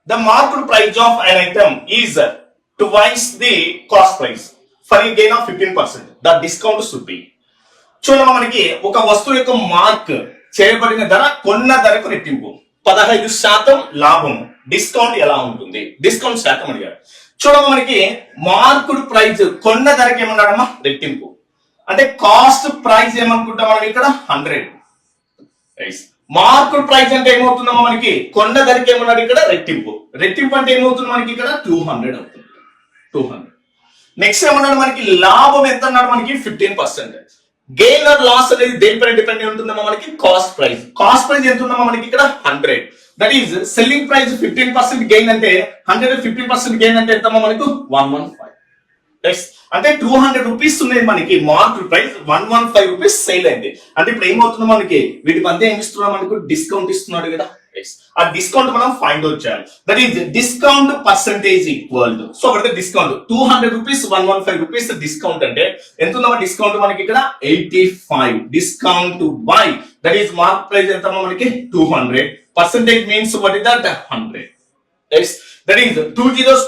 The market price of an item is twice the cost price for a gain of 15%. The discount should be. చూడమ్మా మనకి ఒక వస్తువు యొక్క mark చేయబడిన ధర కొన్న ధరకు రెట్టింపు 15% లాభం. డిస్కౌంట్ ఎలా ఉంటుంది? డిస్కౌంట్ శాతం అడిగారు. చూడమ్మా మనకి మార్కుడ్ ప్రైస్ కొన్న ధరకి ఏమన్నాడమ్మా? రెట్టింపు. అంటే కాస్ట్ ప్రైస్ ఏమనుకుంటాం మనం ఇక్కడ 100. మార్కుడ్ ప్రైస్ అంటే ఏమవుతుందమ్మా మనకి? కొన్న ధరకి ఏమన్నాడు ఇక్కడ? రెట్టింపు. రెట్టింపు అంటే ఏమవుతుంది మనకి ఇక్కడ? 200 అవుతుంది. 200. నెక్స్ట్ ఏమన్నాడు మనకి? లాభం ఎంత అన్నాడు మనకి? 15%. గెయిన్ ఆర్ లాస్ అనేది దేనిపైన డిపెండ్ అయి ఉంటుందమ్మా మనకి? Cost price. కాస్ట్ ప్రైస్ ఎంత ఉందమ్మా మనకి ఇక్కడ? 100. That is selling price 15% gain అంటే 100 15% గెయిన్ అంటే ఎంతమ్మా మనకు? 115. అంటే 200 రూపీస్ ఉన్నాయి మనకి మార్కెట్ ప్రైస్, 115 రూపీస్ సేల్ అయింది. అంటే ఇప్పుడు ఏమవుతుంది మనకి? వీటి మధ్య ఏమి ఇస్తున్నాడు మనకు? డిస్కౌంట్ ఇస్తున్నాడు కదా. ఆ డిస్కౌంట్ మనం ఫైండ్ అవుట్ చేయాలి. That is discount percentage equal to, so అక్కడ డిస్కౌంట్ 200 రూపీస్ 115 రూపీస్ డిస్కౌంట్ అంటే ఎంత ఉందమ్మా డిస్కౌంట్ మనకి ఇక్కడ? 85. Discount by that is market price ఎంతమ్మా మనకి? 200. Percentage means what is that? 100. That is 2 zeros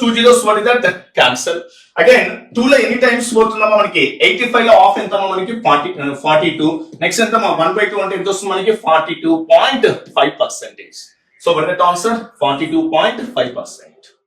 what is that? Cancel. Again 2 లో ఎన్ని టైమ్స్ పోతుందమ్మా మనకి? 85 లో ఆఫ్ ఎంతమ్మా మనకి? 42. నెక్స్ట్ ఎంతమ్మా? 1/2 అంటే ఎంత వస్తుంది మనకి? 42.5%. So what is the answer? 42.5%.